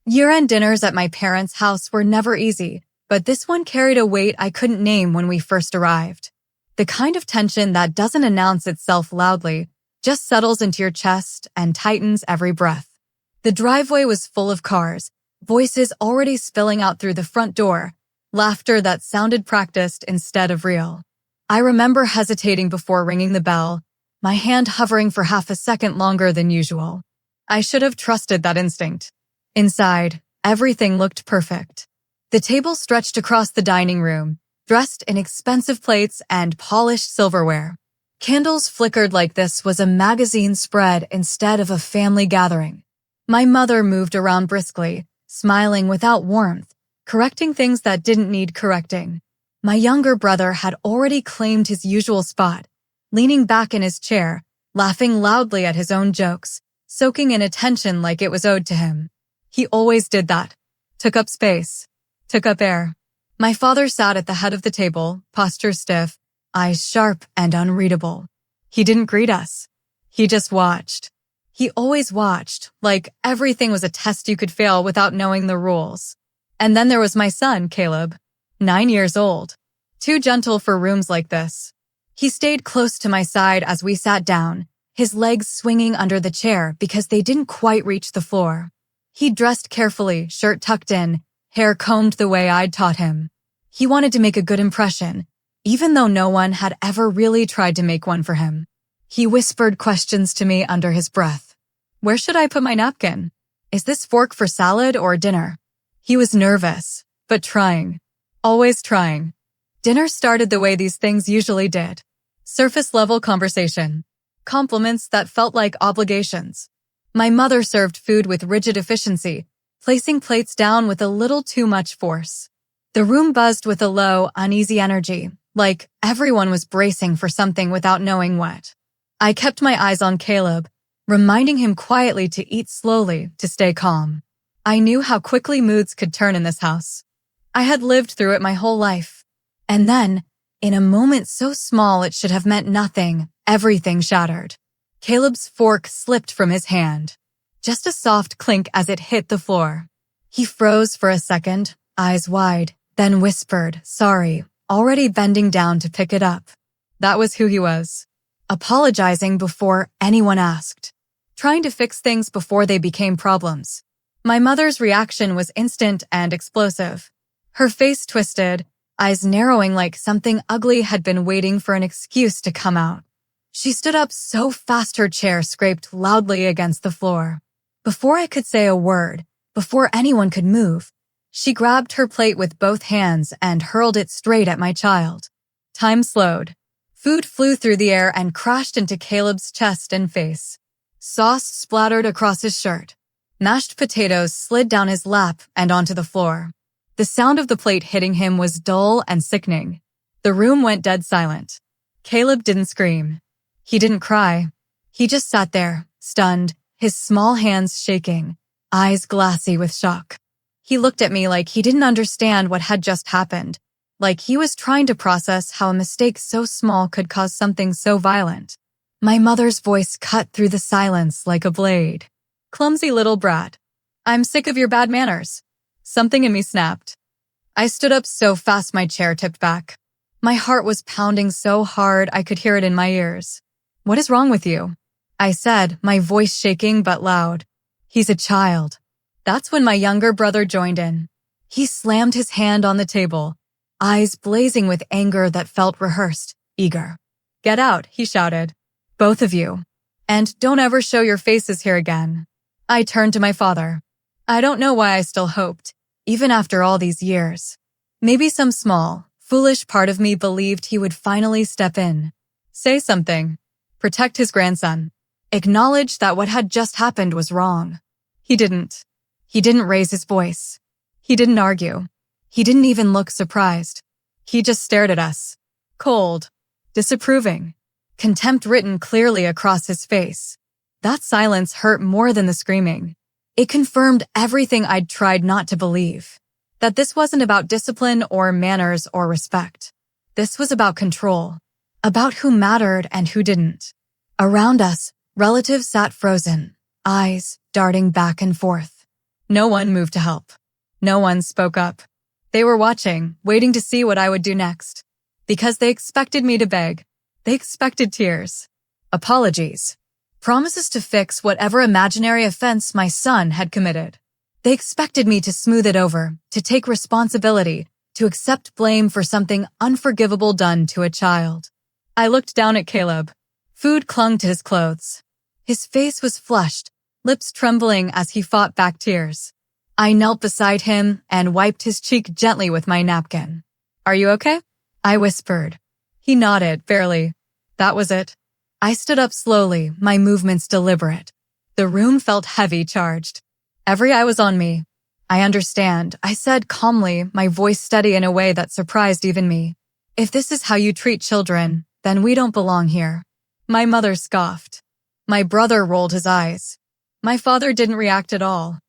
Year-end dinners at my parents' house were never easy, but this one carried a weight I couldn't name when we first arrived. The kind of tension that doesn't announce itself loudly, just settles into your chest and tightens every breath. The driveway was full of cars, voices already spilling out through the front door, laughter that sounded practiced instead of real. I remember hesitating before ringing the bell, my hand hovering for half a second longer than usual. I should have trusted that instinct. Inside, everything looked perfect. The table stretched across the dining room, dressed in expensive plates and polished silverware. Candles flickered like this was a magazine spread instead of a family gathering. My mother moved around briskly, smiling without warmth, correcting things that didn't need correcting. My younger brother had already claimed his usual spot, leaning back in his chair, laughing loudly at his own jokes, soaking in attention like it was owed to him. He always did that. Took up space. Took up air. My father sat at the head of the table, posture stiff, eyes sharp and unreadable. He didn't greet us. He just watched. He always watched, like everything was a test you could fail without knowing the rules. And then there was my son, Caleb, 9 years old. Too gentle for rooms like this. He stayed close to my side as we sat down, his legs swinging under the chair because they didn't quite reach the floor. He dressed carefully, shirt tucked in, hair combed the way I'd taught him. He wanted to make a good impression, even though no one had ever really tried to make one for him. He whispered questions to me under his breath. Where should I put my napkin? Is this fork for salad or dinner? He was nervous, but trying. Always trying. Dinner started the way these things usually did. Surface-level conversation. Compliments that felt like obligations. My mother served food with rigid efficiency, placing plates down with a little too much force. The room buzzed with a low, uneasy energy, like everyone was bracing for something without knowing what. I kept my eyes on Caleb, reminding him quietly to eat slowly to stay calm. I knew how quickly moods could turn in this house. I had lived through it my whole life. And then, in a moment so small it should have meant nothing, everything shattered. Caleb's fork slipped from his hand. Just a soft clink as it hit the floor. He froze for a second, eyes wide, then whispered, sorry, already bending down to pick it up. That was who he was. Apologizing before anyone asked. Trying to fix things before they became problems. My mother's reaction was instant and explosive. Her face twisted, eyes narrowing like something ugly had been waiting for an excuse to come out. She stood up so fast her chair scraped loudly against the floor. Before I could say a word, before anyone could move, she grabbed her plate with both hands and hurled it straight at my child. Time slowed. Food flew through the air and crashed into Caleb's chest and face. Sauce splattered across his shirt. Mashed potatoes slid down his lap and onto the floor. The sound of the plate hitting him was dull and sickening. The room went dead silent. Caleb didn't scream. He didn't cry. He just sat there, stunned, his small hands shaking, eyes glassy with shock. He looked at me like he didn't understand what had just happened, like he was trying to process how a mistake so small could cause something so violent. My mother's voice cut through the silence like a blade. Clumsy little brat. I'm sick of your bad manners. Something in me snapped. I stood up so fast my chair tipped back. My heart was pounding so hard I could hear it in my ears. What is wrong with you? I said, my voice shaking but loud. He's a child. That's when my younger brother joined in. He slammed his hand on the table, eyes blazing with anger that felt rehearsed, eager. Get out, he shouted. Both of you. And don't ever show your faces here again. I turned to my father. I don't know why I still hoped, even after all these years. Maybe some small, foolish part of me believed he would finally step in. Say something. Protect his grandson. Acknowledge that what had just happened was wrong. He didn't. He didn't raise his voice. He didn't argue. He didn't even look surprised. He just stared at us. Cold. Disapproving. Contempt written clearly across his face. That silence hurt more than the screaming. It confirmed everything I'd tried not to believe. That this wasn't about discipline or manners or respect. This was about control. About who mattered and who didn't. Around us, relatives sat frozen, eyes darting back and forth. No one moved to help. No one spoke up. They were watching, waiting to see what I would do next. Because they expected me to beg. They expected tears. Apologies. Promises to fix whatever imaginary offense my son had committed. They expected me to smooth it over, to take responsibility, to accept blame for something unforgivable done to a child. I looked down at Caleb. Food clung to his clothes. His face was flushed, lips trembling as he fought back tears. I knelt beside him and wiped his cheek gently with my napkin. "Are you okay?" I whispered. He nodded, barely. That was it. I stood up slowly, my movements deliberate. The room felt heavy, charged. Every eye was on me. "I understand," I said calmly, my voice steady in a way that surprised even me. "If this is how you treat children, then we don't belong here." My mother scoffed. My brother rolled his eyes. My father didn't react at all.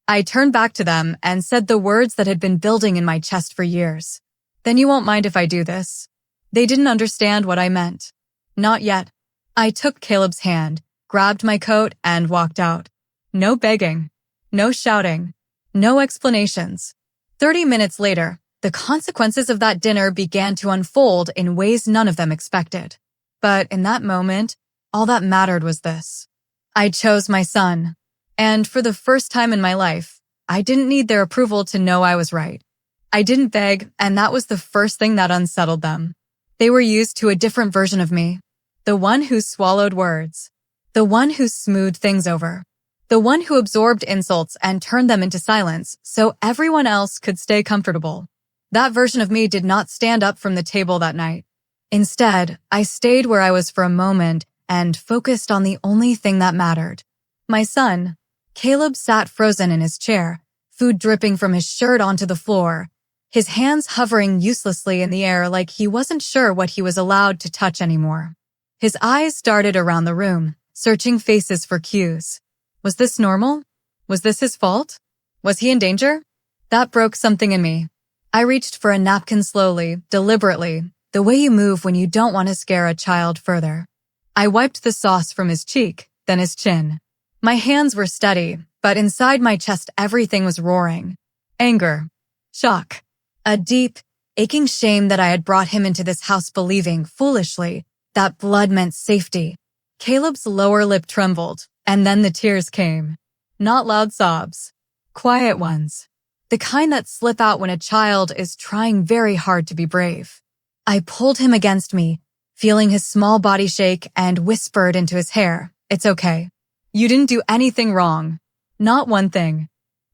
I turned back to them and said the words that had been building in my chest for years. "Then you won't mind if I do this?" They didn't understand what I meant. Not yet. I took Caleb's hand, grabbed my coat, and walked out. No begging. No shouting. No explanations. 30 minutes later, the consequences of that dinner began to unfold in ways none of them expected. But in that moment, all that mattered was this. I chose my son. And for the first time in my life, I didn't need their approval to know I was right. I didn't beg, and that was the first thing that unsettled them. They were used to a different version of me. The one who swallowed words. The one who smoothed things over. The one who absorbed insults and turned them into silence so everyone else could stay comfortable. That version of me did not stand up from the table that night. Instead, I stayed where I was for a moment and focused on the only thing that mattered. My son. Caleb sat frozen in his chair, food dripping from his shirt onto the floor, his hands hovering uselessly in the air like he wasn't sure what he was allowed to touch anymore. His eyes darted around the room, searching faces for cues. Was this normal? Was this his fault? Was he in danger? That broke something in me. I reached for a napkin slowly, deliberately, the way you move when you don't want to scare a child further. I wiped the sauce from his cheek, then his chin. My hands were steady, but inside my chest everything was roaring. Anger. Shock. A deep, aching shame that I had brought him into this house believing, foolishly, that blood meant safety. Caleb's lower lip trembled, and then the tears came. Not loud sobs. Quiet ones. The kind that slip out when a child is trying very hard to be brave. I pulled him against me, feeling his small body shake, and whispered into his hair, "It's okay. You didn't do anything wrong. Not one thing."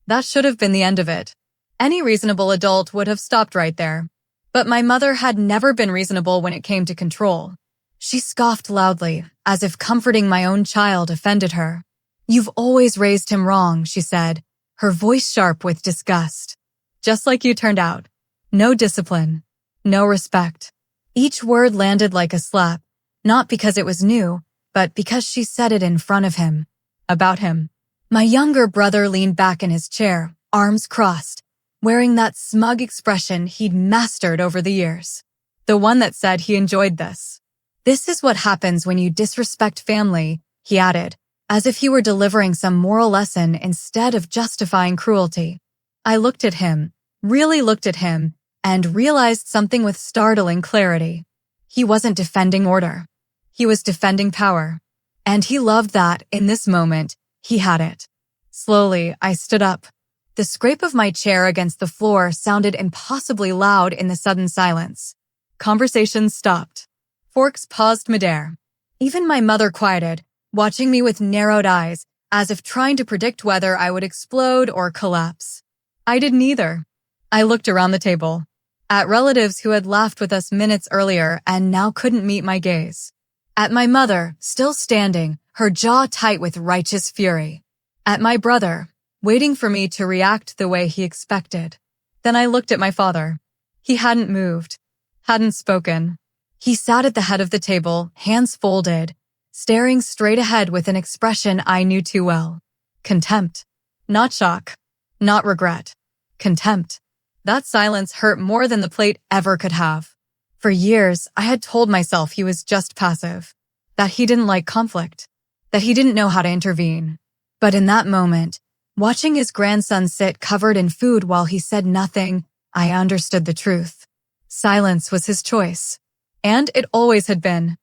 That should have been the end of it. Any reasonable adult would have stopped right there. But my mother had never been reasonable when it came to control. She scoffed loudly, as if comforting my own child offended her. "You've always raised him wrong," she said, her voice sharp with disgust. "Just like you turned out. No discipline. No respect." Each word landed like a slap, not because it was new, but because she said it in front of him. About him. My younger brother leaned back in his chair, arms crossed, wearing that smug expression he'd mastered over the years. The one that said he enjoyed this. "This is what happens when you disrespect family," he added, as if he were delivering some moral lesson instead of justifying cruelty. I looked at him, really looked at him, and realized something with startling clarity. He wasn't defending order. He was defending power. And he loved that, in this moment, he had it. Slowly, I stood up. The scrape of my chair against the floor sounded impossibly loud in the sudden silence. Conversation stopped. Forks paused midair. Even my mother quieted, watching me with narrowed eyes, as if trying to predict whether I would explode or collapse. I didn't either. I looked around the table. At relatives who had laughed with us minutes earlier and now couldn't meet my gaze. At my mother, still standing, her jaw tight with righteous fury. At my brother, waiting for me to react the way he expected. Then I looked at my father. He hadn't moved, hadn't spoken. He sat at the head of the table, hands folded, staring straight ahead with an expression I knew too well. Contempt. Not shock. Not regret. Contempt. That silence hurt more than the plate ever could have. For years, I had told myself he was just passive, that he didn't like conflict, that he didn't know how to intervene. But in that moment, Watching his grandson sit covered in food while he said nothing, I understood the truth. Silence was his choice. And it always had been.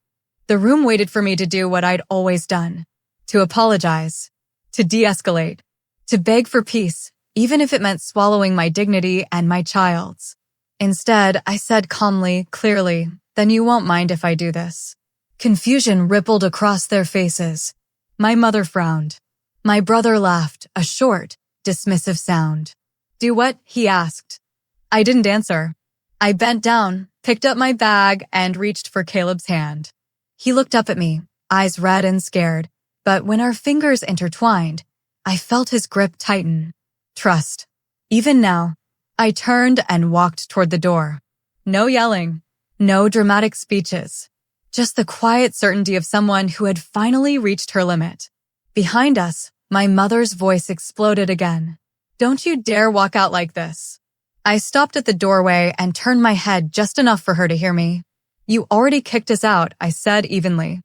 The room waited for me to do what I'd always done. To apologize. To de-escalate. To beg for peace, even if it meant swallowing my dignity and my child's. Instead, I said calmly, clearly, "Then you won't mind if I do this." Confusion rippled across their faces. My mother frowned. My brother laughed, a short, dismissive sound. "Do what?" he asked. I didn't answer. I bent down, picked up my bag, and reached for Caleb's hand. He looked up at me, eyes red and scared, but when our fingers intertwined, I felt his grip tighten. Trust. Even now, I turned and walked toward the door. No yelling. No dramatic speeches. Just the quiet certainty of someone who had finally reached her limit. Behind us, my mother's voice exploded again. "Don't you dare walk out like this." I stopped at the doorway and turned my head just enough for her to hear me. "You already kicked us out," I said evenly.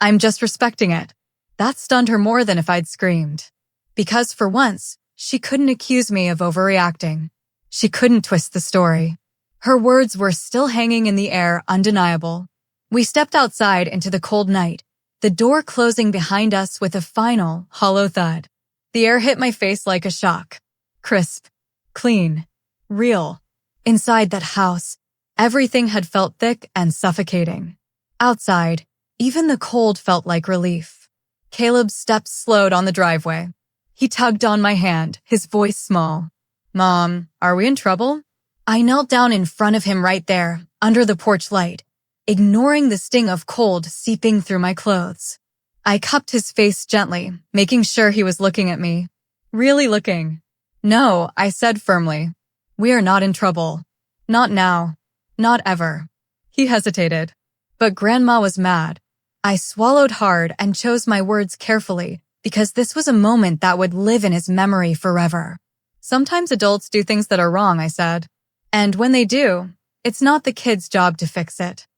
"I'm just respecting it." That stunned her more than if I'd screamed. Because for once, she couldn't accuse me of overreacting. She couldn't twist the story. Her words were still hanging in the air, undeniable. We stepped outside into the cold night, the door closing behind us with a final, hollow thud. The air hit my face like a shock. Crisp. Clean. Real. Inside that house, everything had felt thick and suffocating. Outside, even the cold felt like relief. Caleb's steps slowed on the driveway. He tugged on my hand, his voice small. "Mom, are we in trouble?" I knelt down in front of him right there, under the porch light, ignoring the sting of cold seeping through my clothes. I cupped his face gently, making sure he was looking at me. Really looking. "No," I said firmly. "We are not in trouble. Not now. Not ever." He hesitated. But Grandma was mad. I swallowed hard and chose my words carefully, because this was a moment that would live in his memory forever. "Sometimes adults do things that are wrong," I said. "And when they do, it's not the kid's job to fix it."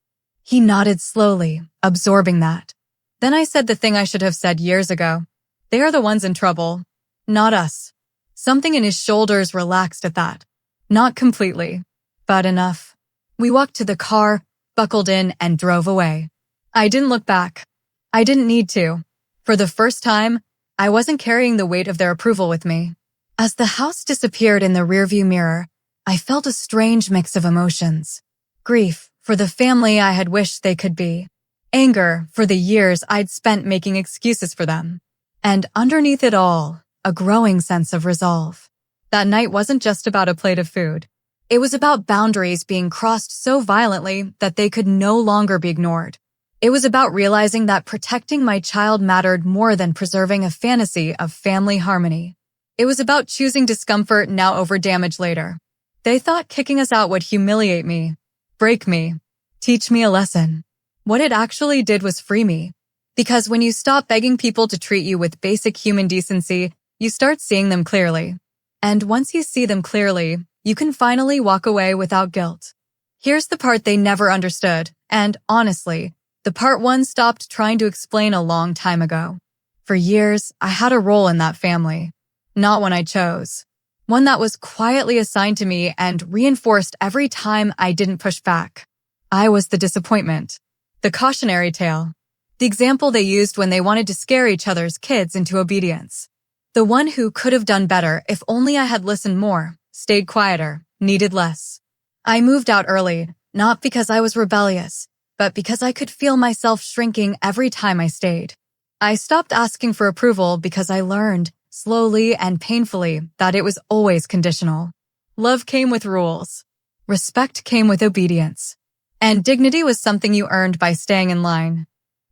He nodded slowly, absorbing that. Then I said the thing I should have said years ago. "They are the ones in trouble, not us." Something in his shoulders relaxed at that. Not completely, but enough. We walked to the car, buckled in, and drove away. I didn't look back. I didn't need to. For the first time, I wasn't carrying the weight of their approval with me. As the house disappeared in the rearview mirror, I felt a strange mix of emotions. Grief for the family I had wished they could be. Anger for the years I'd spent making excuses for them. And underneath it all, a growing sense of resolve. That night wasn't just about a plate of food. It was about boundaries being crossed so violently that they could no longer be ignored. It was about realizing that protecting my child mattered more than preserving a fantasy of family harmony. It was about choosing discomfort now over damage later. They thought kicking us out would humiliate me, break me, teach me a lesson. What it actually did was free me. Because when you stop begging people to treat you with basic human decency, you start seeing them clearly. And once you see them clearly, you can finally walk away without guilt. Here's the part they never understood, and honestly, the part one stopped trying to explain a long time ago. For years, I had a role in that family. Not one I chose. One that was quietly assigned to me and reinforced every time I didn't push back. I was the disappointment. The cautionary tale. The example they used when they wanted to scare each other's kids into obedience. The one who could have done better if only I had listened more, stayed quieter, needed less. I moved out early, not because I was rebellious, but because I could feel myself shrinking every time I stayed. I stopped asking for approval because I learned, slowly and painfully, that it was always conditional. Love came with rules. Respect came with obedience. And dignity was something you earned by staying in line.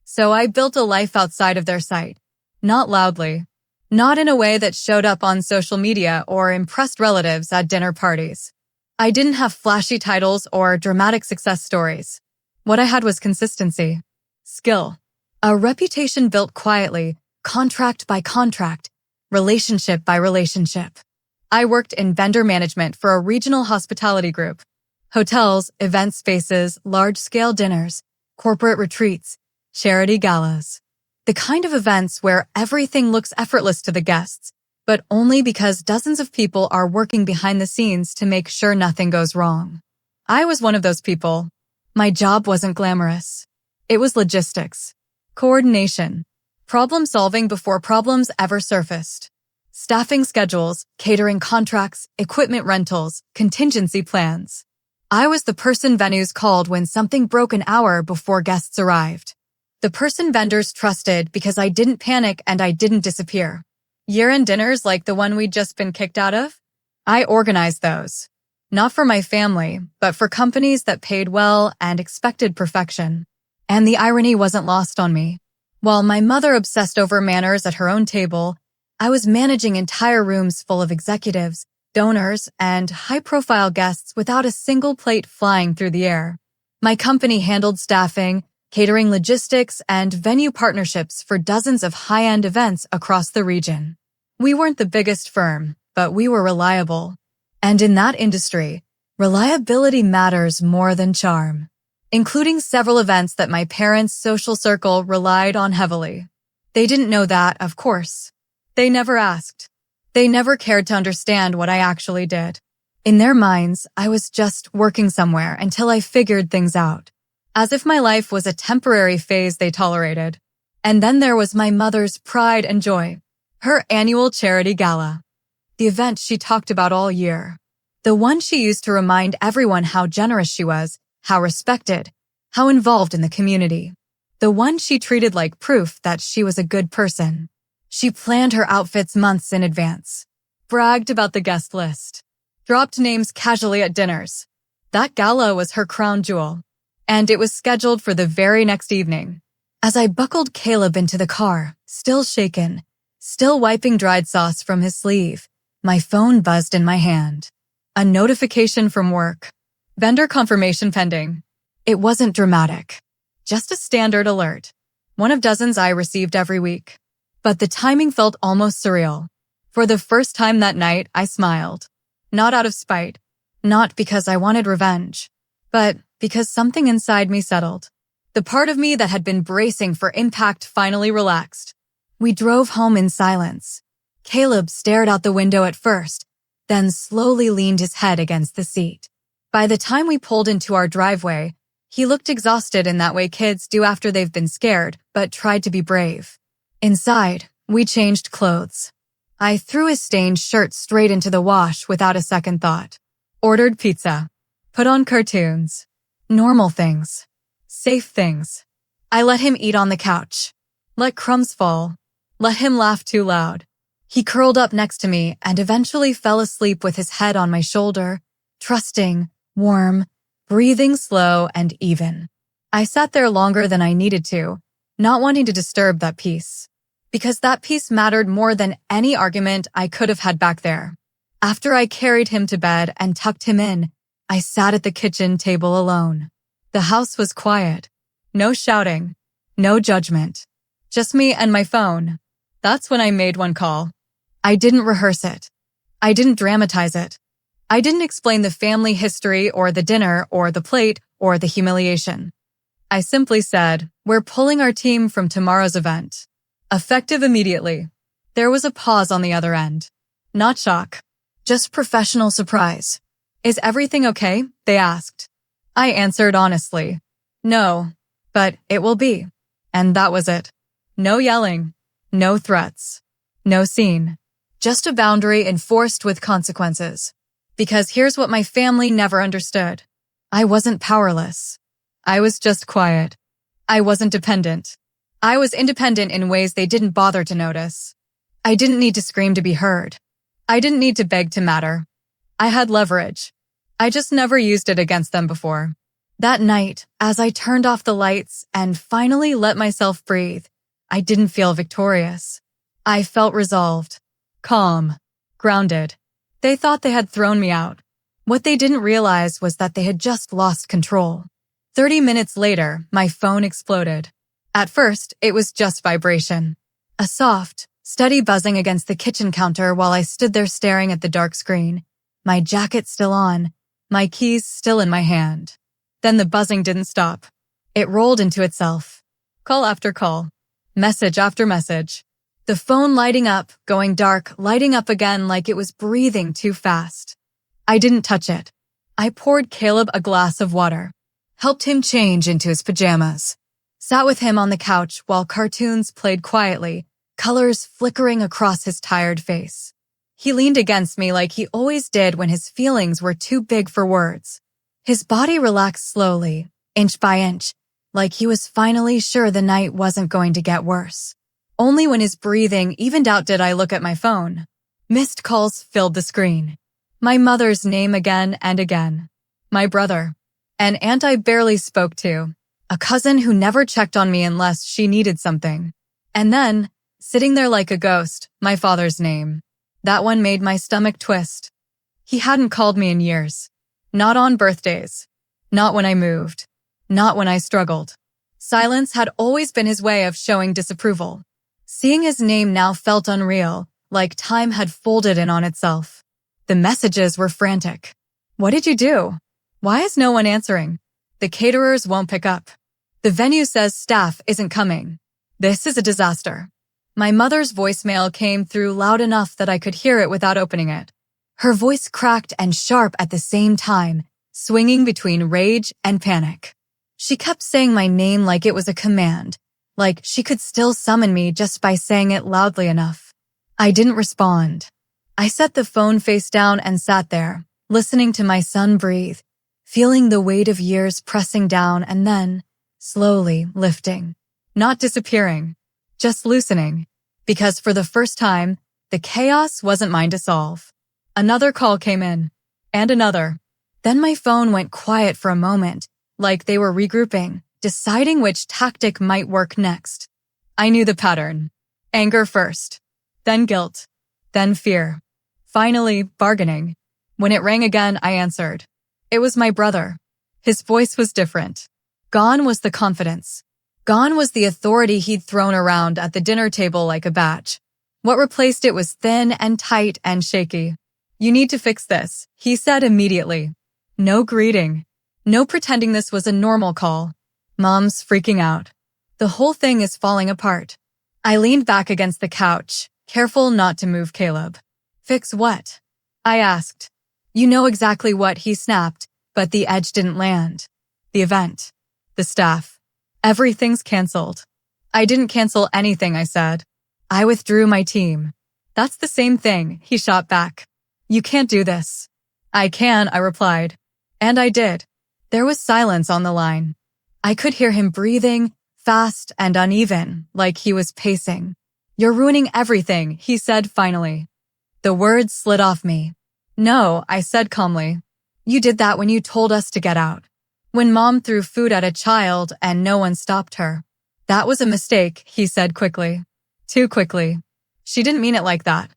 So I built a life outside of their sight. Not loudly. Not in a way that showed up on social media or impressed relatives at dinner parties. I didn't have flashy titles or dramatic success stories. What I had was consistency. Skill. A reputation built quietly, contract by contract, relationship by relationship. I worked in vendor management for a regional hospitality group. Hotels, event spaces, large-scale dinners, corporate retreats, charity galas. The kind of events where everything looks effortless to the guests, but only because dozens of people are working behind the scenes to make sure nothing goes wrong. I was one of those people. My job wasn't glamorous. It was logistics, coordination, problem solving before problems ever surfaced, staffing schedules, catering contracts, equipment rentals, contingency plans. I was the person venues called when something broke an hour before guests arrived. The person vendors trusted because I didn't panic and I didn't disappear. Year-end dinners like the one we'd just been kicked out of? I organized those. Not for my family, but for companies that paid well and expected perfection. And the irony wasn't lost on me. While my mother obsessed over manners at her own table, I was managing entire rooms full of executives, donors, and high-profile guests without a single plate flying through the air. My company handled staffing, catering logistics, and venue partnerships for dozens of high-end events across the region. We weren't the biggest firm, but we were reliable. And in that industry, reliability matters more than charm, including several events that my parents' social circle relied on heavily. They didn't know that, of course. They never asked. They never cared to understand what I actually did. In their minds, I was just working somewhere until I figured things out, as if my life was a temporary phase they tolerated. And then there was my mother's pride and joy, her annual charity gala. The event she talked about all year. The one she used to remind everyone how generous she was, how respected, how involved in the community. The one she treated like proof that she was a good person. She planned her outfits months in advance, bragged about the guest list, dropped names casually at dinners. That gala was her crown jewel, and it was scheduled for the very next evening. As I buckled Caleb into the car, still shaken, still wiping dried sauce from his sleeve, my phone buzzed in my hand. A notification from work. Vendor confirmation pending. It wasn't dramatic. Just a standard alert. One of dozens I received every week. But the timing felt almost surreal. For the first time that night, I smiled. Not out of spite. Not because I wanted revenge. But because something inside me settled. The part of me that had been bracing for impact finally relaxed. We drove home in silence. Caleb stared out the window at first, then slowly leaned his head against the seat. By the time we pulled into our driveway, he looked exhausted in that way kids do after they've been scared, but tried to be brave. Inside, we changed clothes. I threw his stained shirt straight into the wash without a second thought. Ordered pizza. Put on cartoons. Normal things. Safe things. I let him eat on the couch. Let crumbs fall. Let him laugh too loud. He curled up next to me and eventually fell asleep with his head on my shoulder, trusting, warm, breathing slow and even. I sat there longer than I needed to, not wanting to disturb that peace, because that peace mattered more than any argument I could have had back there. After I carried him to bed and tucked him in, I sat at the kitchen table alone. The house was quiet. No shouting. No judgment. Just me and my phone. That's when I made one call. I didn't rehearse it. I didn't dramatize it. I didn't explain the family history or the dinner or the plate or the humiliation. I simply said, we're pulling our team from tomorrow's event. Effective immediately. There was a pause on the other end. Not shock. Just professional surprise. Is everything okay? They asked. I answered honestly. No, but it will be. And that was it. No yelling. No threats. No scene. Just a boundary enforced with consequences. Because here's what my family never understood. I wasn't powerless. I was just quiet. I wasn't dependent. I was independent in ways they didn't bother to notice. I didn't need to scream to be heard. I didn't need to beg to matter. I had leverage. I just never used it against them before. That night, as I turned off the lights and finally let myself breathe, I didn't feel victorious. I felt resolved. Calm. Grounded. They thought they had thrown me out. What they didn't realize was that they had just lost control. 30 minutes later, my phone exploded. At first, it was just vibration. A soft, steady buzzing against the kitchen counter while I stood there staring at the dark screen. My jacket still on, my keys still in my hand. Then the buzzing didn't stop. It rolled into itself. Call after call. Message after message. The phone lighting up, going dark, lighting up again like it was breathing too fast. I didn't touch it. I poured Caleb a glass of water, helped him change into his pajamas, sat with him on the couch while cartoons played quietly, colors flickering across his tired face. He leaned against me like he always did when his feelings were too big for words. His body relaxed slowly, inch by inch, like he was finally sure the night wasn't going to get worse. Only when his breathing evened out did I look at my phone. Missed calls filled the screen. My mother's name again and again. My brother. An aunt I barely spoke to. A cousin who never checked on me unless she needed something. And then, sitting there like a ghost, my father's name. That one made my stomach twist. He hadn't called me in years. Not on birthdays. Not when I moved. Not when I struggled. Silence had always been his way of showing disapproval. Seeing his name now felt unreal, like time had folded in on itself. The messages were frantic. What did you do? Why is no one answering? The caterers won't pick up. The venue says staff isn't coming. This is a disaster. My mother's voicemail came through loud enough that I could hear it without opening it. Her voice cracked and sharp at the same time, swinging between rage and panic. She kept saying my name like it was a command, like she could still summon me just by saying it loudly enough. I didn't respond. I set the phone face down and sat there, listening to my son breathe, feeling the weight of years pressing down and then, slowly lifting. Not disappearing, just loosening. Because for the first time, the chaos wasn't mine to solve. Another call came in. And another. Then my phone went quiet for a moment, like they were regrouping, deciding which tactic might work next. I knew the pattern. Anger first. Then guilt. Then fear. Finally, bargaining. When it rang again, I answered. It was my brother. His voice was different. Gone was the confidence. Gone was the authority he'd thrown around at the dinner table like a badge. What replaced it was thin and tight and shaky. You need to fix this, he said immediately. No greeting. No pretending this was a normal call. Mom's freaking out. The whole thing is falling apart. I leaned back against the couch, careful not to move Caleb. Fix what? I asked. You know exactly what, he snapped, but the edge didn't land. The event. The staff. Everything's canceled. I didn't cancel anything, I said. I withdrew my team. That's the same thing, he shot back. You can't do this. I can, I replied. And I did. There was silence on the line. I could hear him breathing, fast and uneven, like he was pacing. You're ruining everything, he said finally. The words slid off me. No, I said calmly. You did that when you told us to get out. When Mom threw food at a child and no one stopped her. That was a mistake, he said quickly. Too quickly. She didn't mean it like that.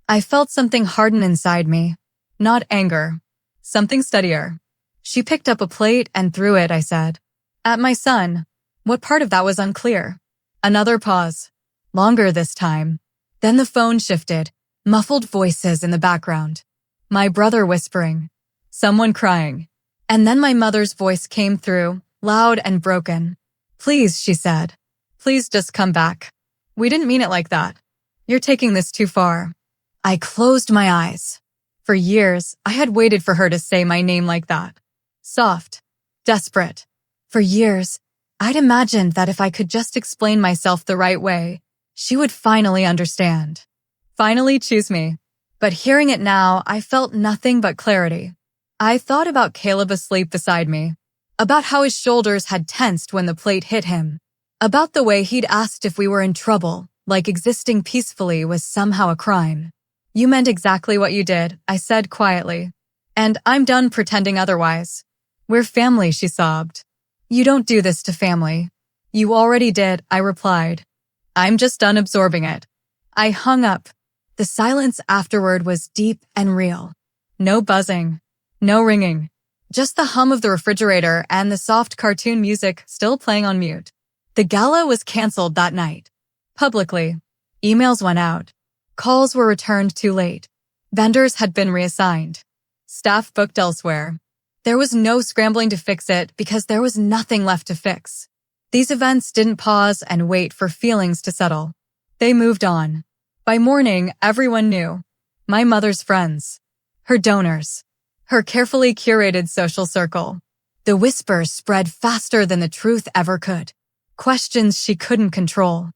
I felt something harden inside me. Not anger. Something steadier. She picked up a plate and threw it, I said. At my son. What part of that was unclear? Another pause. Longer this time. Then the phone shifted. Muffled voices in the background. My brother whispering. Someone crying. And then my mother's voice came through, loud and broken. Please, she said. Please just come back. We didn't mean it like that. You're taking this too far. I closed my eyes. For years, I had waited for her to say my name like that. Soft. Desperate. For years, I'd imagined that if I could just explain myself the right way, she would finally understand. Finally choose me. But hearing it now, I felt nothing but clarity. I thought about Caleb asleep beside me, about how his shoulders had tensed when the plate hit him, about the way he'd asked if we were in trouble, like existing peacefully was somehow a crime. You meant exactly what you did, I said quietly. And I'm done pretending otherwise. We're family, she sobbed. You don't do this to family. You already did, I replied. I'm just done absorbing it. I hung up. The silence afterward was deep and real. No buzzing. No ringing. Just the hum of the refrigerator and the soft cartoon music still playing on mute. The gala was canceled that night. Publicly. Emails went out. Calls were returned too late. Vendors had been reassigned. Staff booked elsewhere. There was no scrambling to fix it because there was nothing left to fix. These events didn't pause and wait for feelings to settle. They moved on. By morning, everyone knew. My mother's friends. Her donors. Her carefully curated social circle. The whispers spread faster than the truth ever could. Questions she couldn't control.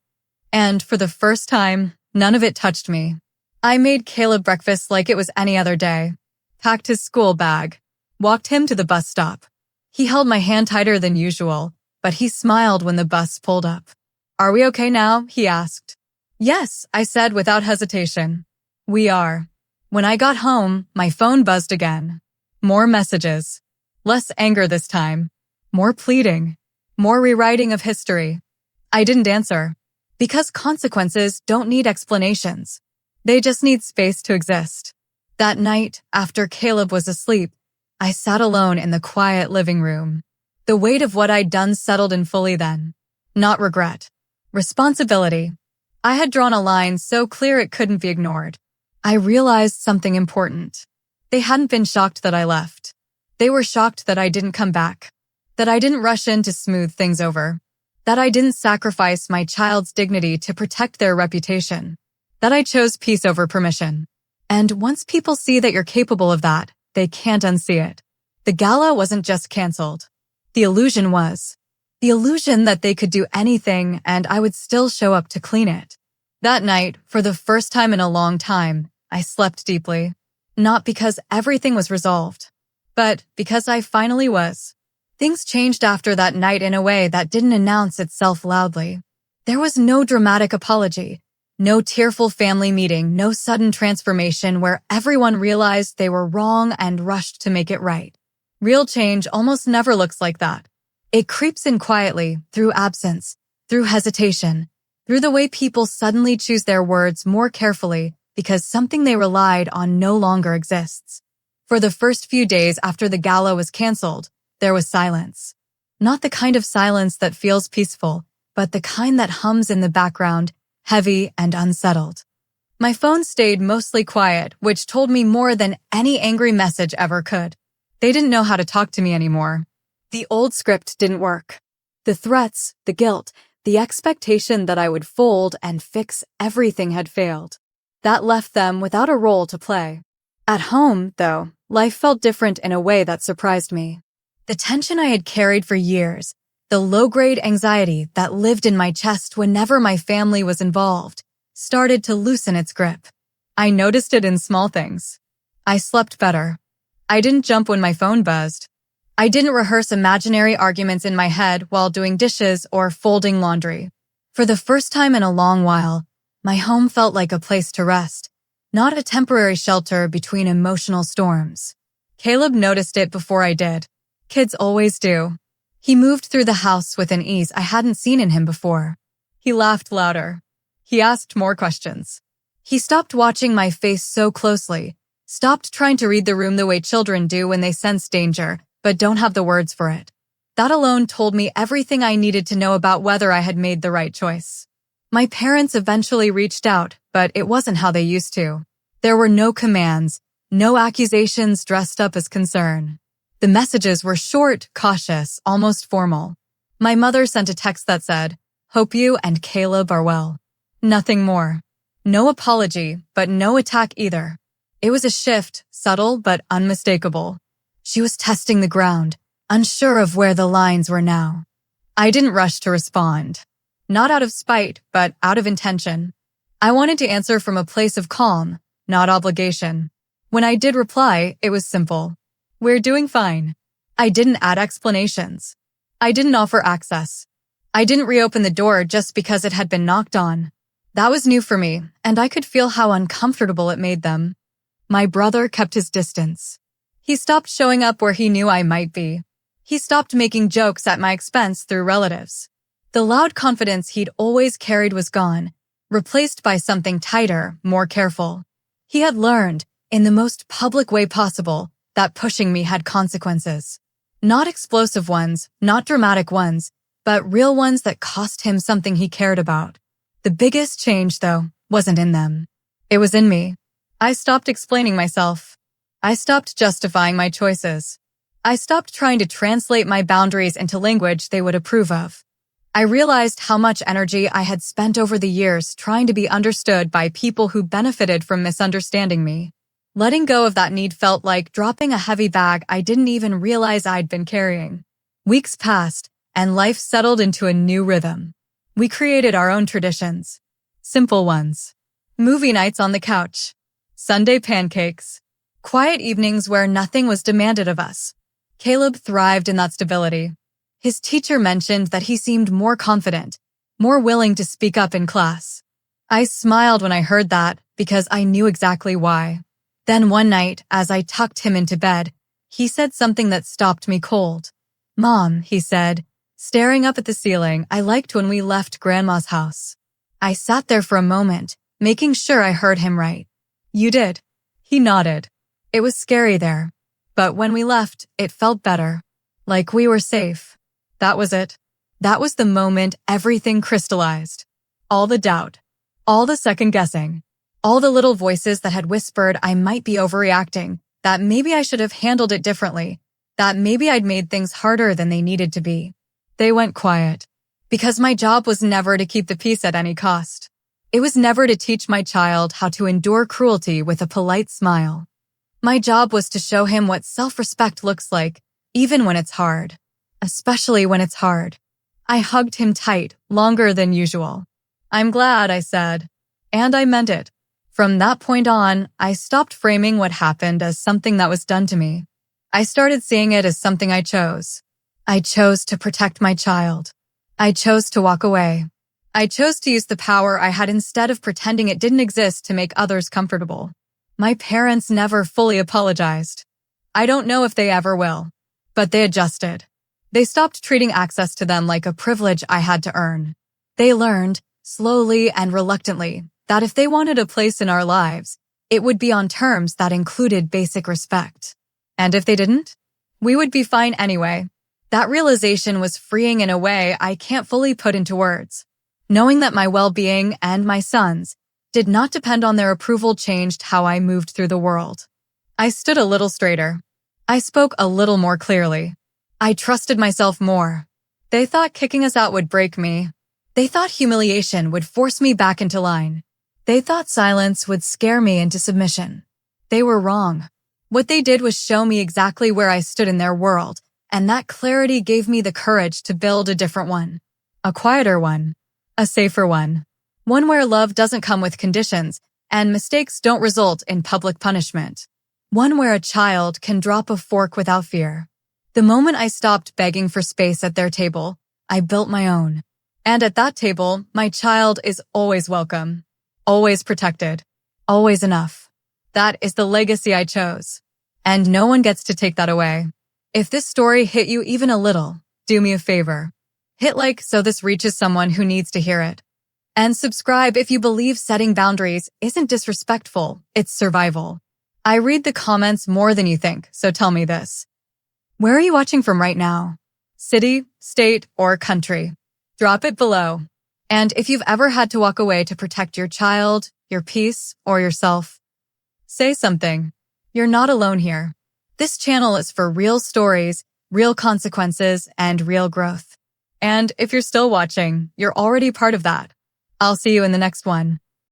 And for the first time, none of it touched me. I made Caleb breakfast like it was any other day. Packed his school bag. Walked him to the bus stop. He held my hand tighter than usual, but he smiled when the bus pulled up. "Are we okay now?" he asked. "Yes," I said without hesitation. "We are." When I got home, my phone buzzed again. More messages. Less anger this time. More pleading. More rewriting of history. I didn't answer. Because consequences don't need explanations. They just need space to exist. That night, after Caleb was asleep, I sat alone in the quiet living room. The weight of what I'd done settled in fully then. Not regret. Responsibility. I had drawn a line so clear it couldn't be ignored. I realized something important. They hadn't been shocked that I left. They were shocked that I didn't come back. That I didn't rush in to smooth things over. That I didn't sacrifice my child's dignity to protect their reputation. That I chose peace over permission. And once people see that you're capable of that, they can't unsee it. The gala wasn't just canceled. The illusion was. The illusion that they could do anything and I would still show up to clean it. That night, for the first time in a long time, I slept deeply. Not because everything was resolved, but because I finally was. Things changed after that night in a way that didn't announce itself loudly. There was no dramatic apology, no tearful family meeting, no sudden transformation where everyone realized they were wrong and rushed to make it right. Real change almost never looks like that. It creeps in quietly, through absence, through hesitation, through the way people suddenly choose their words more carefully because something they relied on no longer exists. For the first few days after the gala was canceled, there was silence. Not the kind of silence that feels peaceful, but the kind that hums in the background, heavy and unsettled. My phone stayed mostly quiet, which told me more than any angry message ever could. They didn't know how to talk to me anymore. The old script didn't work. The threats, the guilt, the expectation that I would fold and fix everything had failed. That left them without a role to play. At home, though, life felt different in a way that surprised me. The tension I had carried for years, the low-grade anxiety that lived in my chest whenever my family was involved, started to loosen its grip. I noticed it in small things. I slept better. I didn't jump when my phone buzzed. I didn't rehearse imaginary arguments in my head while doing dishes or folding laundry. For the first time in a long while, my home felt like a place to rest, not a temporary shelter between emotional storms. Caleb noticed it before I did. Kids always do. He moved through the house with an ease I hadn't seen in him before. He laughed louder. He asked more questions. He stopped watching my face so closely, stopped trying to read the room the way children do when they sense danger, but don't have the words for it. That alone told me everything I needed to know about whether I had made the right choice. My parents eventually reached out, but it wasn't how they used to. There were no commands, no accusations dressed up as concern. The messages were short, cautious, almost formal. My mother sent a text that said, "Hope you and Caleb are well." Nothing more. No apology, but no attack either. It was a shift, subtle but unmistakable. She was testing the ground, unsure of where the lines were now. I didn't rush to respond. Not out of spite, but out of intention. I wanted to answer from a place of calm, not obligation. When I did reply, it was simple. "We're doing fine." I didn't add explanations. I didn't offer access. I didn't reopen the door just because it had been knocked on. That was new for me, and I could feel how uncomfortable it made them. My brother kept his distance. He stopped showing up where he knew I might be. He stopped making jokes at my expense through relatives. The loud confidence he'd always carried was gone, replaced by something tighter, more careful. He had learned, in the most public way possible, that pushing me had consequences. Not explosive ones, not dramatic ones, but real ones that cost him something he cared about. The biggest change, though, wasn't in them. It was in me. I stopped explaining myself. I stopped justifying my choices. I stopped trying to translate my boundaries into language they would approve of. I realized how much energy I had spent over the years trying to be understood by people who benefited from misunderstanding me. Letting go of that need felt like dropping a heavy bag I didn't even realize I'd been carrying. Weeks passed, and life settled into a new rhythm. We created our own traditions. Simple ones. Movie nights on the couch. Sunday pancakes. Quiet evenings where nothing was demanded of us. Caleb thrived in that stability. His teacher mentioned that he seemed more confident, more willing to speak up in class. I smiled when I heard that because I knew exactly why. Then one night, as I tucked him into bed, he said something that stopped me cold. "Mom," he said, staring up at the ceiling I liked when we left Grandma's house. I sat there for a moment, making sure I heard him right. "You did." He nodded. It was scary there. But when we left, it felt better. Like we were safe. That was it. That was the moment everything crystallized. All the doubt. All the second guessing. All the little voices that had whispered I might be overreacting, that maybe I should have handled it differently, that maybe I'd made things harder than they needed to be. They went quiet. Because my job was never to keep the peace at any cost. It was never to teach my child how to endure cruelty with a polite smile. My job was to show him what self-respect looks like, even when it's hard. Especially when it's hard. I hugged him tight, longer than usual. "I'm glad," I said. And I meant it. From that point on, I stopped framing what happened as something that was done to me. I started seeing it as something I chose. I chose to protect my child. I chose to walk away. I chose to use the power I had instead of pretending it didn't exist to make others comfortable. My parents never fully apologized. I don't know if they ever will. But they adjusted. They stopped treating access to them like a privilege I had to earn. They learned, slowly and reluctantly, that if they wanted a place in our lives, it would be on terms that included basic respect. And if they didn't, we would be fine anyway. That realization was freeing in a way I can't fully put into words. Knowing that my well-being and my son's did not depend on their approval changed how I moved through the world. I stood a little straighter. I spoke a little more clearly. I trusted myself more. They thought kicking us out would break me. They thought humiliation would force me back into line. They thought silence would scare me into submission. They were wrong. What they did was show me exactly where I stood in their world, and that clarity gave me the courage to build a different one. A quieter one. A safer one. One where love doesn't come with conditions, and mistakes don't result in public punishment. One where a child can drop a fork without fear. The moment I stopped begging for space at their table, I built my own. And at that table, my child is always welcome. Always protected. Always enough. That is the legacy I chose. And no one gets to take that away. If this story hit you even a little, do me a favor. Hit like so this reaches someone who needs to hear it. And subscribe if you believe setting boundaries isn't disrespectful, it's survival. I read the comments more than you think, so tell me this. Where are you watching from right now? City, state, or country? Drop it below. And if you've ever had to walk away to protect your child, your peace, or yourself, say something. You're not alone here. This channel is for real stories, real consequences, and real growth. And if you're still watching, you're already part of that. I'll see you in the next one.